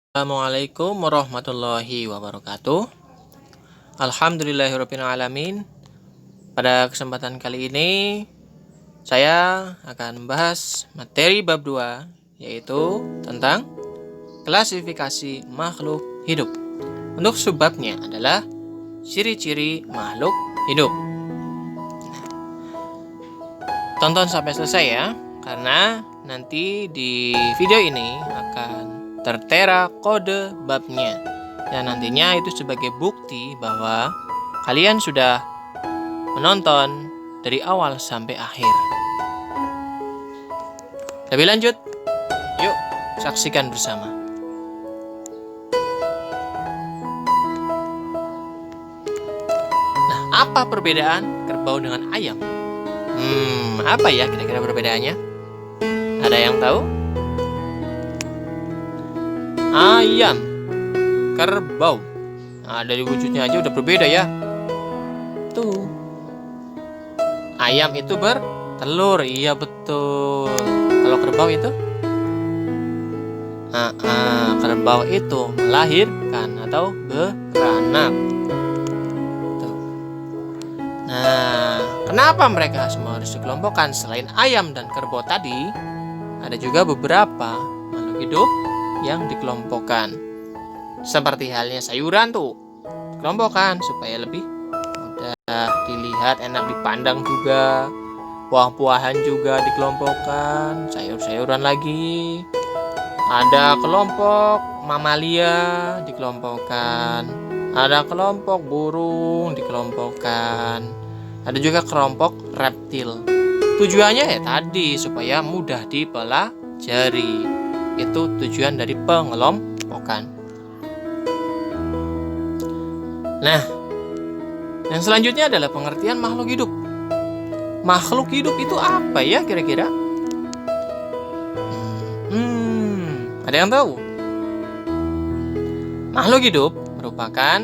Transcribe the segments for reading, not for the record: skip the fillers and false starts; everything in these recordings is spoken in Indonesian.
Assalamualaikum warahmatullahi wabarakatuh. Alhamdulillahirabbil alamin. Pada kesempatan kali ini saya akan membahas materi bab 2, yaitu tentang klasifikasi makhluk hidup. Untuk subbabnya adalah ciri-ciri makhluk hidup. Tonton sampai selesai ya, karena nanti di video ini akan tertera kode babnya, dan nantinya itu sebagai bukti bahwa kalian sudah menonton dari awal sampai akhir. Lebih lanjut, yuk saksikan bersama. Nah, apa perbedaan kerbau dengan ayam? Apa ya kira-kira perbedaannya? Ada yang tahu? Ayam, kerbau. Nah, dari wujudnya aja udah berbeda ya. Tuh. Ayam itu bertelur, iya betul. Kalau kerbau itu? Kerbau itu melahirkan atau beranak. Tuh. Nah, kenapa mereka semua harus dikelompokkan? Selain ayam dan kerbau tadi, ada juga beberapa makhluk hidup yang dikelompokkan. Seperti halnya sayuran tuh, dikelompokkan supaya lebih mudah dilihat, enak dipandang juga. Buah-buahan juga dikelompokkan, sayur-sayuran lagi. Ada kelompok mamalia dikelompokkan. Ada kelompok burung dikelompokkan. Ada juga kelompok reptil. Tujuannya ya tadi supaya mudah dipelajari. Itu tujuan dari pengelompokan. Nah, yang selanjutnya adalah pengertian makhluk hidup. Makhluk hidup itu apa ya kira-kira? Ada yang tahu? Makhluk hidup merupakan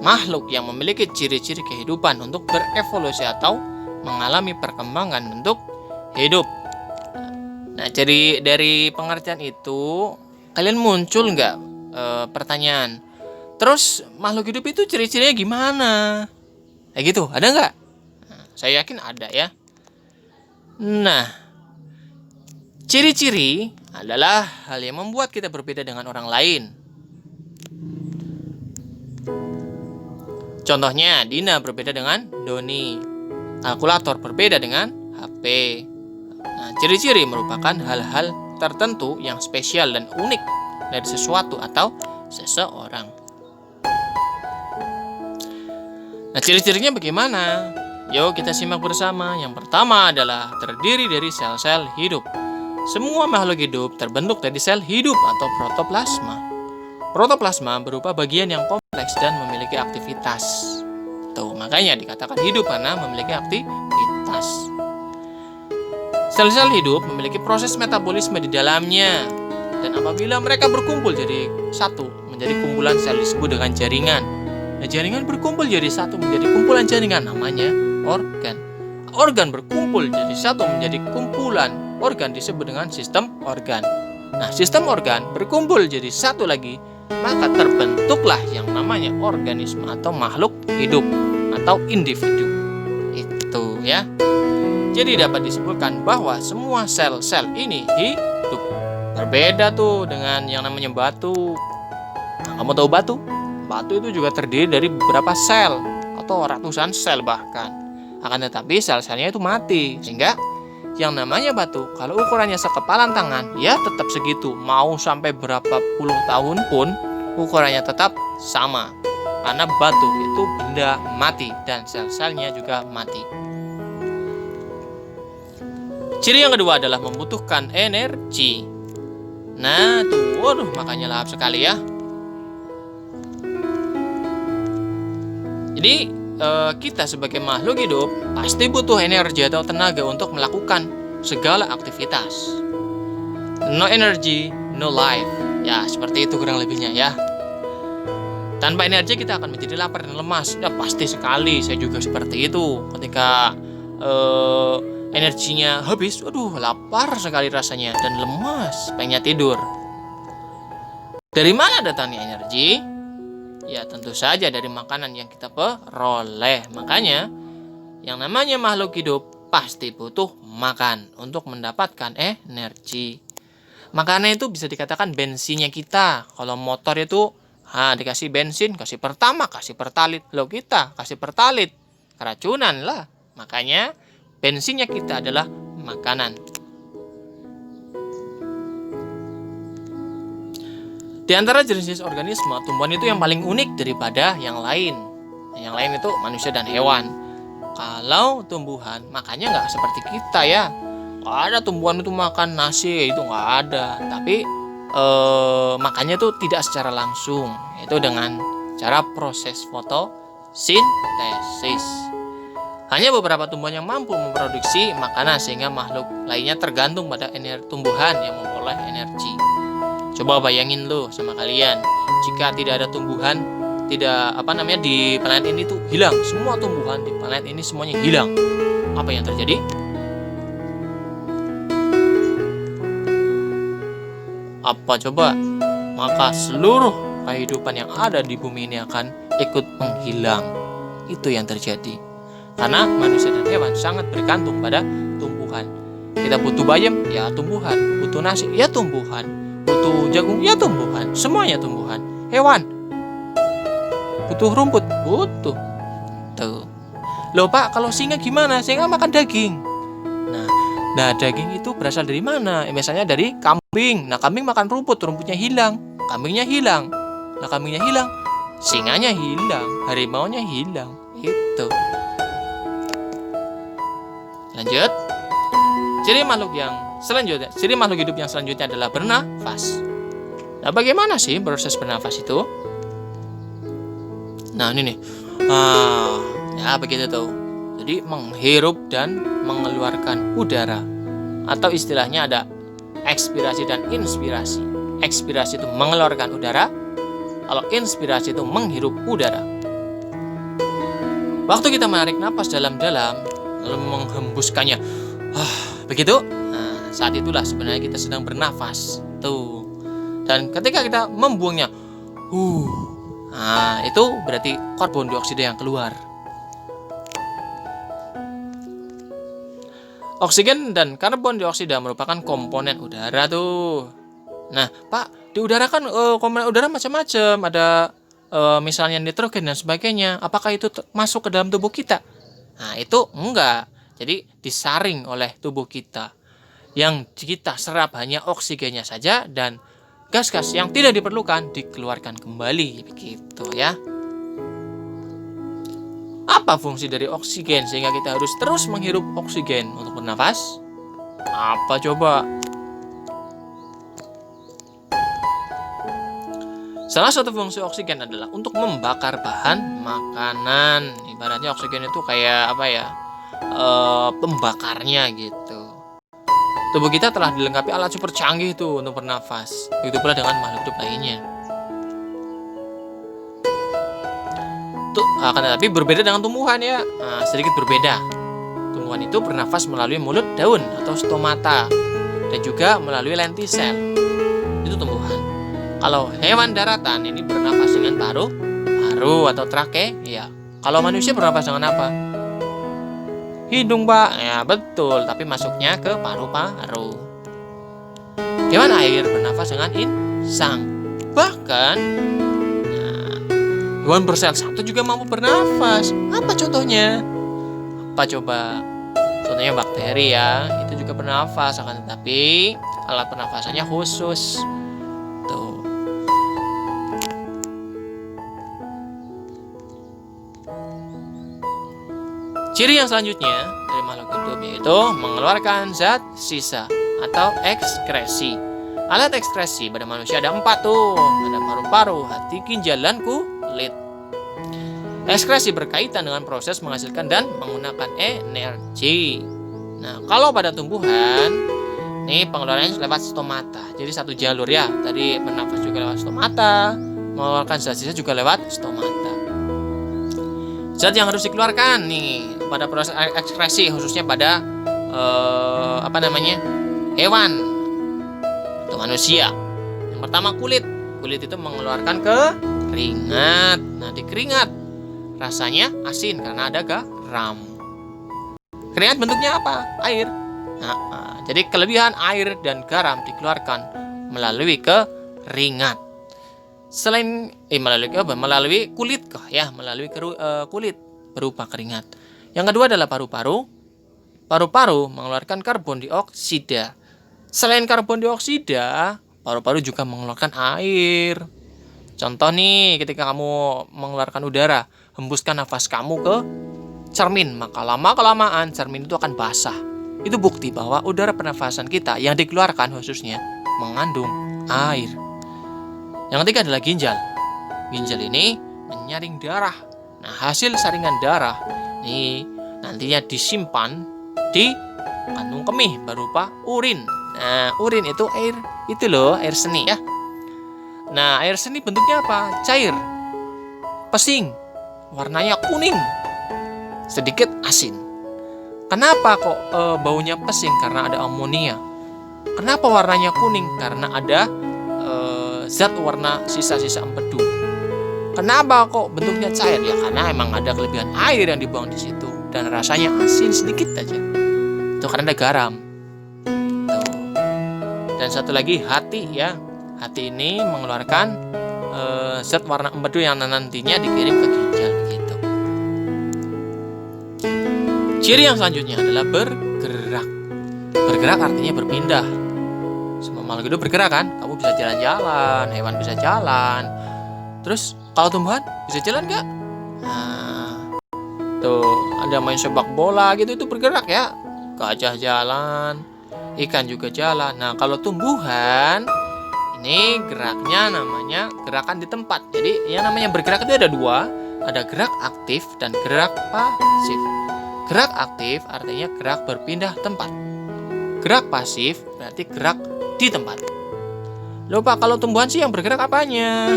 makhluk yang memiliki ciri-ciri kehidupan untuk berevolusi atau mengalami perkembangan bentuk hidup. Nah, jadi dari pengertian itu kalian muncul nggak pertanyaan? Terus makhluk hidup itu ciri-cirinya gimana? Kayak gitu, ada nggak? Nah, saya yakin ada ya. Nah, ciri-ciri adalah hal yang membuat kita berbeda dengan orang lain. Contohnya, Dina berbeda dengan Doni. Kalkulator berbeda dengan HP. Nah, ciri-ciri merupakan hal-hal tertentu yang spesial dan unik dari sesuatu atau seseorang. Nah, ciri-cirinya bagaimana? Yuk kita simak bersama. Yang pertama adalah terdiri dari sel-sel hidup. Semua makhluk hidup terbentuk dari sel hidup atau protoplasma. Protoplasma berupa bagian yang kompleks dan memiliki aktivitas. Tuh, makanya dikatakan hidup karena memiliki aktivitas. Sel-sel hidup memiliki proses metabolisme di dalamnya, dan apabila mereka berkumpul jadi satu, menjadi kumpulan sel disebut dengan jaringan. Nah, jaringan berkumpul jadi satu menjadi kumpulan jaringan, namanya organ. Organ berkumpul jadi satu menjadi kumpulan organ disebut dengan sistem organ. Nah, sistem organ berkumpul jadi satu lagi, maka terbentuklah yang namanya organisme atau makhluk hidup atau individu. Itu ya. Jadi dapat disimpulkan bahwa semua sel-sel ini hidup. Berbeda tuh dengan yang namanya batu. Nah, kamu tahu batu? Batu itu juga terdiri dari beberapa sel atau ratusan sel bahkan. Akan tetapi sel-selnya itu mati. Sehingga yang namanya batu, kalau ukurannya sekepalan tangan, ya tetap segitu. Mau sampai berapa puluh tahun pun ukurannya tetap sama. Karena batu itu benda mati dan sel-selnya juga mati. Ciri yang kedua adalah membutuhkan energi. Nah, tuh, waduh, makanya lahap sekali ya. Jadi, kita sebagai makhluk hidup pasti butuh energi atau tenaga untuk melakukan segala aktivitas. No energy, no life. Ya, seperti itu kurang lebihnya ya. Tanpa energi kita akan menjadi lapar dan lemas. Ya, pasti sekali. Saya juga seperti itu. Ketika energinya habis, lapar sekali rasanya dan lemas, pengennya tidur. Dari mana datangnya energi? Ya tentu saja dari makanan yang kita peroleh. Makanya yang namanya makhluk hidup pasti butuh makan untuk mendapatkan energi. Makanan itu bisa dikatakan bensinnya kita. Kalau motor itu dikasih bensin, kasih pertama, kasih pertalit. Loh kita kasih pertalit, keracunan lah. Makanya bensinnya kita adalah makanan. Di antara jenis-jenis organisme, tumbuhan itu yang paling unik daripada yang lain. Yang lain itu manusia dan hewan. Kalau tumbuhan, makanya nggak seperti kita ya. Nggak ada tumbuhan itu makan nasi, itu nggak ada. Tapi makannya itu tidak secara langsung. Itu dengan cara proses fotosintesis. Hanya beberapa tumbuhan yang mampu memproduksi makanan sehingga makhluk lainnya tergantung pada tumbuhan yang memperoleh energi. Coba bayangin lo sama kalian, jika tidak ada tumbuhan, di planet ini tuh hilang, semua tumbuhan di planet ini semuanya hilang. Apa yang terjadi? Apa coba? Maka seluruh kehidupan yang ada di bumi ini akan ikut menghilang. Itu yang terjadi. Karena manusia dan hewan sangat bergantung pada tumbuhan. Kita butuh bayam, ya tumbuhan. Butuh nasi, ya tumbuhan. Butuh jagung, ya tumbuhan. Semuanya tumbuhan. Hewan butuh rumput, butuh. Tuh. Loh Pak, kalau singa gimana? Singa makan daging. Nah daging itu berasal dari mana? Misalnya dari kambing. Nah kambing makan rumput, rumputnya hilang. Kambingnya hilang. Nah kambingnya hilang, singanya hilang, harimaunya hilang. Itu. Lanjut. Ciri makhluk hidup yang selanjutnya adalah bernafas. Nah, bagaimana sih proses bernafas itu? Nah, ini nih. Ya begitu tuh. Jadi menghirup dan mengeluarkan udara. Atau istilahnya ada ekspirasi dan inspirasi. Ekspirasi itu mengeluarkan udara. Kalau inspirasi itu menghirup udara. Waktu kita menarik napas dalam-dalam lalu menghembuskannya, begitu. Nah, saat itulah sebenarnya kita sedang bernafas. Tuh. Dan ketika kita membuangnya, nah itu berarti karbon dioksida yang keluar. Oksigen dan karbon dioksida merupakan komponen udara tuh. Nah, Pak, di udara kan komponen udara macam-macam. Ada misalnya nitrogen dan sebagainya. Apakah itu masuk ke dalam tubuh kita? Nah, itu enggak. Jadi disaring oleh tubuh kita. Yang kita serap hanya oksigennya saja dan gas-gas yang tidak diperlukan dikeluarkan kembali. Begitu ya. Apa fungsi dari oksigen sehingga kita harus terus menghirup oksigen untuk bernafas? Apa coba? Salah satu fungsi oksigen adalah untuk membakar bahan makanan. Ibaratnya oksigen itu kayak pembakarnya gitu. Tubuh kita telah dilengkapi alat super canggih itu untuk bernafas. Begitu pula dengan makhluk hidup lainnya. Akan tetapi berbeda dengan tumbuhan ya. Sedikit berbeda. Tumbuhan itu bernafas melalui mulut daun atau stomata dan juga melalui lentisel. Itu tumbuhan. Kalau hewan daratan ini bernafas dengan paru atau trake, ya. Kalau manusia bernafas dengan apa? Hidung, Pak. Ya, betul, tapi masuknya ke paru-paru. Hewan air bernafas dengan insang. Bahkan hewan bersel satu juga mampu bernafas. Apa contohnya? Apa coba? Contohnya bakteri ya, itu juga bernafas, akan tetapi alat pernafasannya khusus. Tuh. Ciri yang selanjutnya dari makhluk hidup yaitu mengeluarkan zat sisa atau ekskresi. Alat ekskresi pada manusia ada 4 tuh. Ada paru-paru, hati, ginjal, dan kulit. Ekskresi berkaitan dengan proses menghasilkan dan menggunakan energi. Nah, kalau pada tumbuhan, nih pengeluarannya lewat stomata. Jadi satu jalur ya. Tadi bernafas juga lewat stomata, mengeluarkan zat sisa juga lewat stomata. Zat yang harus dikeluarkan nih pada proses ekskresi khususnya pada hewan atau manusia. Yang pertama kulit. kulit itu mengeluarkan keringat. Nah, di keringat rasanya asin karena ada garam. Keringat bentuknya apa? Air. Jadi kelebihan air dan garam dikeluarkan melalui keringat. Melalui kulit melalui kulit berupa keringat. Yang kedua adalah paru-paru. Paru-paru mengeluarkan karbon dioksida. Selain karbon dioksida, paru-paru juga mengeluarkan air. Contoh nih, ketika kamu mengeluarkan udara, hembuskan nafas kamu ke cermin, maka lama-kelamaan cermin itu akan basah. Itu bukti bahwa udara pernafasan kita yang dikeluarkan khususnya mengandung air. Yang ketiga adalah ginjal. Ginjal ini menyaring darah. Nah, hasil saringan darah ini nantinya disimpan di kandung kemih berupa urin. Nah, urin itu air seni ya. Nah, air seni bentuknya apa? Cair, pesing, warnanya kuning, sedikit asin. Kenapa kok baunya pesing? Karena ada amonia. Kenapa warnanya kuning? Karena ada zat warna sisa-sisa empedu. Kenapa kok bentuknya cair? Ya karena emang ada kelebihan air yang dibuang di situ dan rasanya asin sedikit aja. Itu karena ada garam. Tuh. Dan satu lagi hati ya. Hati ini mengeluarkan zat warna empedu yang nantinya dikirim ke ginjal gitu. Ciri yang selanjutnya adalah bergerak. Bergerak artinya berpindah. Semua makhluk hidup bergerak kan? Kamu bisa jalan-jalan, hewan bisa jalan. Terus kalau tumbuhan bisa jalan nggak? Nah, tuh ada main sepak bola gitu itu bergerak ya. Gajah jalan, ikan juga jalan. Nah kalau tumbuhan ini geraknya namanya gerakan di tempat. Jadi yang namanya bergerak itu ada dua, ada gerak aktif dan gerak pasif. Gerak aktif artinya gerak berpindah tempat. Gerak pasif berarti gerak di tempat. Lupa kalau tumbuhan sih yang bergerak apanya?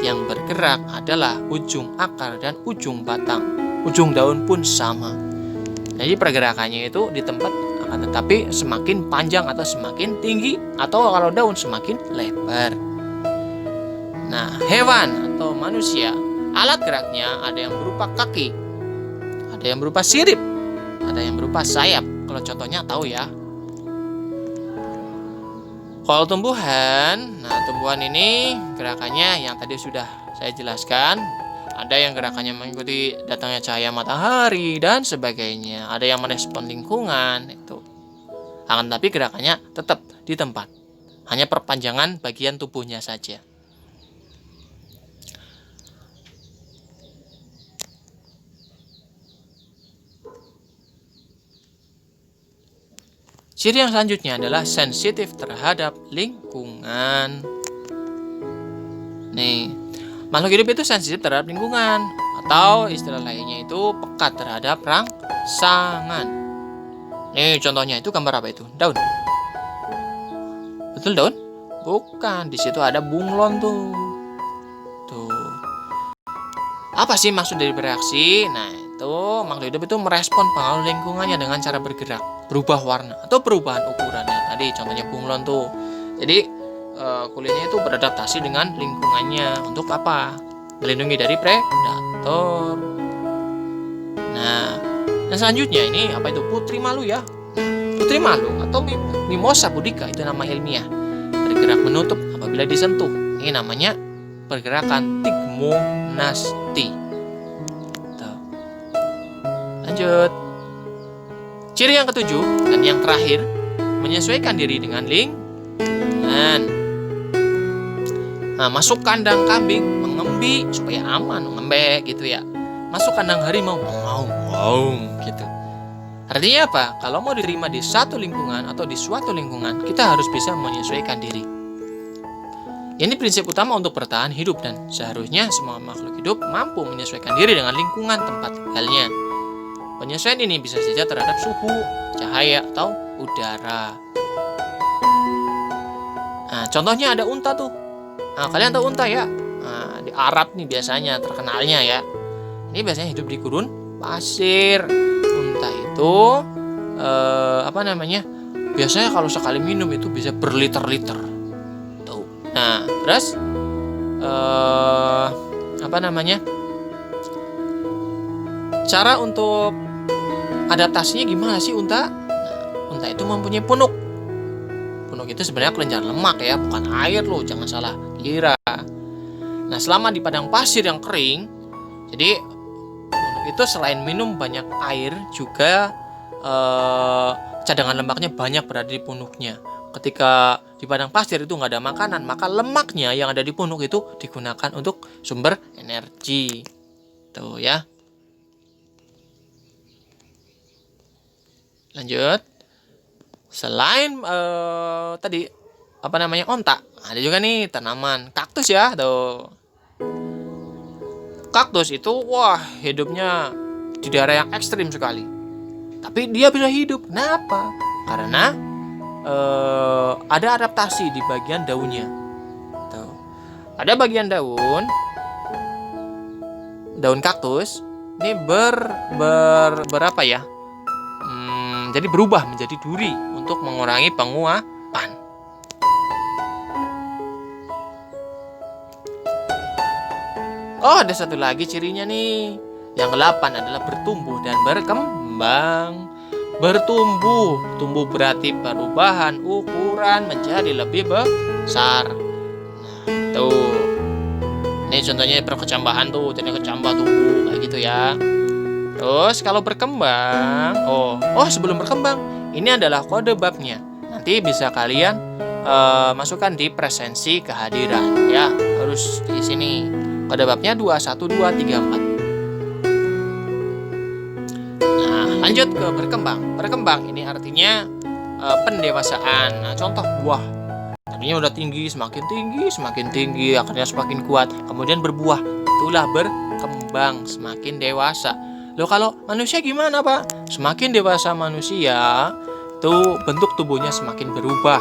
Yang bergerak adalah ujung akar dan ujung batang. Ujung daun pun sama. Jadi pergerakannya itu di tempat akan tetapi semakin panjang atau semakin tinggi atau kalau daun semakin lebar. Nah, hewan atau manusia, alat geraknya ada yang berupa kaki, ada yang berupa sirip, ada yang berupa sayap. Kalau contohnya tahu ya. Kalau tumbuhan, tumbuhan ini gerakannya yang tadi sudah saya jelaskan. Ada yang gerakannya mengikuti datangnya cahaya matahari dan sebagainya. Ada yang merespon lingkungan itu. Akan tapi gerakannya tetap di tempat. Hanya perpanjangan bagian tubuhnya saja. Ciri yang selanjutnya adalah sensitif terhadap lingkungan. Nih, makhluk hidup itu sensitif terhadap lingkungan atau istilah lainnya itu pekat terhadap rangsangan. Nih, contohnya itu gambar apa itu? Daun. Betul daun? Bukan, di situ ada bunglon tuh. Tuh. Apa sih maksud dari bereaksi? Nah, itu makhluk hidup itu merespon pengaruh lingkungannya dengan cara bergerak, berubah warna atau perubahan ukurannya. Tadi contohnya bunglon tuh. Jadi kulitnya itu beradaptasi dengan lingkungannya untuk apa? Melindungi dari predator. Nah, dan selanjutnya ini apa itu? Putri malu ya. Nah, putri malu atau Mimosa pudica itu nama ilmiah. Bergerak menutup apabila disentuh. Ini namanya pergerakan tigmonasti. Lanjut. Ciri yang ketujuh dan yang terakhir, menyesuaikan diri dengan lingkungan. Nah, masuk kandang kambing mengembi supaya aman, ngembek gitu ya. Masuk kandang harimau ngaung gitu. Artinya apa? Kalau mau diterima di satu lingkungan atau di suatu lingkungan, kita harus bisa menyesuaikan diri. Ini prinsip utama untuk bertahan hidup dan seharusnya semua makhluk hidup mampu menyesuaikan diri dengan lingkungan tempat tinggalnya. Penyesuaian ini bisa saja terhadap suhu, cahaya, atau udara. Nah, contohnya ada unta tuh. Nah, kalian tahu unta ya? Nah, di Arab nih biasanya terkenalnya ya. Ini biasanya hidup di gurun pasir. Unta itu biasanya kalau sekali minum itu bisa berliter-liter. Tuh. Nah, terus eh, apa namanya? Cara untuk adaptasinya gimana sih unta? Nah, unta itu mempunyai punuk. Punuk itu sebenarnya kelenjar lemak ya, bukan air loh, jangan salah kira. Nah, selama di padang pasir yang kering, jadi punuk itu selain minum banyak air, juga cadangan lemaknya banyak berada di punuknya. Ketika di padang pasir itu nggak ada makanan, maka lemaknya yang ada di punuk itu digunakan untuk sumber energi. Tuh ya. Lanjut. Selain tadi apa namanya onta, ada juga nih tanaman kaktus ya. Tuh. Kaktus itu wah hidupnya di daerah yang ekstrim sekali. Tapi dia bisa hidup. Kenapa? Karena ada adaptasi di bagian daunnya. Tuh. Ada bagian daun kaktus ini berapa ya? Jadi berubah menjadi duri untuk mengurangi penguapan. Oh, ada satu lagi cirinya nih. Yang ke-8 adalah bertumbuh dan berkembang. Bertumbuh, tumbuh berarti perubahan ukuran menjadi lebih besar. Nah, tuh. Ini contohnya perkecambahan tuh, jadi kecambah tumbuh kayak gitu ya. Terus kalau berkembang, sebelum berkembang, ini adalah kode babnya. Nanti bisa kalian masukkan di presensi kehadiran ya. Harus di sini. Kode babnya 21234. Nah, lanjut ke berkembang. Berkembang ini artinya pendewasaan. Nah, contoh buah. Tadinya udah tinggi, semakin tinggi, akhirnya semakin kuat, kemudian berbuah. Itulah berkembang, semakin dewasa. Loh, kalau manusia gimana, Pak? Semakin dewasa manusia, tuh bentuk tubuhnya semakin berubah.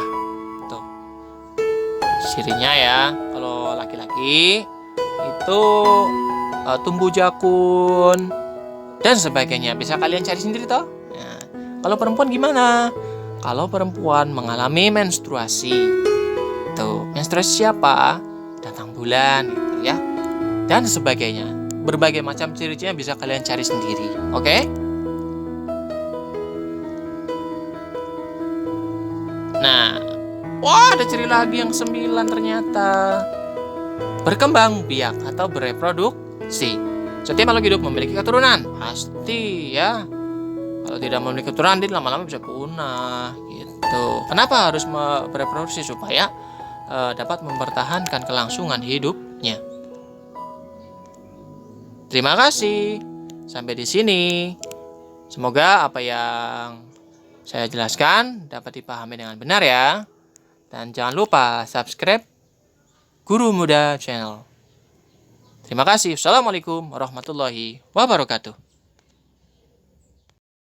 Tuh. Cirinya ya, kalau laki-laki itu tumbuh jakun dan sebagainya. Bisa kalian cari sendiri toh. Nah, kalau perempuan gimana? Kalau perempuan mengalami menstruasi, tuh menstruasi siapa? Datang bulan, gitu ya, dan sebagainya. Berbagai macam ciri-cirinya bisa kalian cari sendiri. Oke? Nah, wah ada ciri lagi yang 9 ternyata. Berkembang biak atau bereproduksi. Setiap makhluk hidup memiliki keturunan. Pasti ya. Kalau tidak memiliki keturunan, dia lama-lama bisa punah gitu. Kenapa harus bereproduksi? Supaya dapat mempertahankan kelangsungan hidupnya. Terima kasih. Sampai di sini. Semoga apa yang saya jelaskan dapat dipahami dengan benar ya. Dan jangan lupa subscribe Guru Muda Channel. Terima kasih. Assalamualaikum warahmatullahi wabarakatuh.